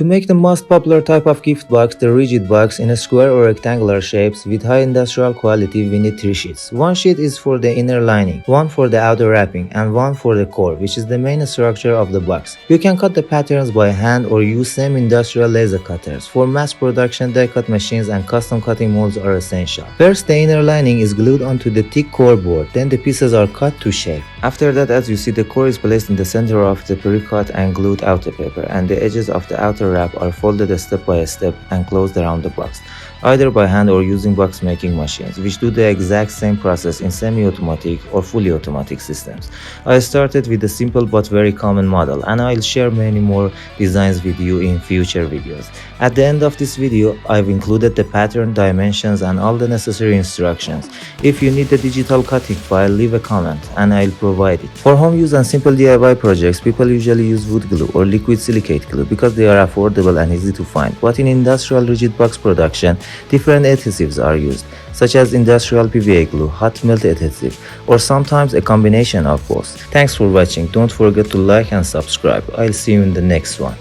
To make the most popular type of gift box, the rigid box, in a square or rectangular shapes with high industrial quality, we need 3 sheets. One sheet is for the inner lining, one for the outer wrapping, and one for the core, which is the main structure of the box. You can cut the patterns by hand or use semi-industrial laser cutters. For mass production, die cut machines and custom cutting molds are essential. First, the inner lining is glued onto the thick core board, then the pieces are cut to shape. After that, as you see, the core is placed in the center of the pre-cut and glued outer paper, and the edges of the outer wrap are folded step by step and closed around the box, either by hand or using box making machines, which do the exact same process in semi-automatic or fully automatic systems. I started with a simple but very common model, and I'll share many more designs with you in future videos. At the end of this video, I've included the pattern, dimensions, and all the necessary instructions. If you need the digital cutting file, leave a comment and I'll provide it. For home use and simple DIY projects, people usually use wood glue or liquid silicate glue because they are affordable and easy to find. But in industrial rigid box production, different adhesives are used, such as industrial PVA glue, hot melt adhesive, or sometimes a combination of both. Thanks for watching. Don't forget to like and subscribe. I'll see you in the next one.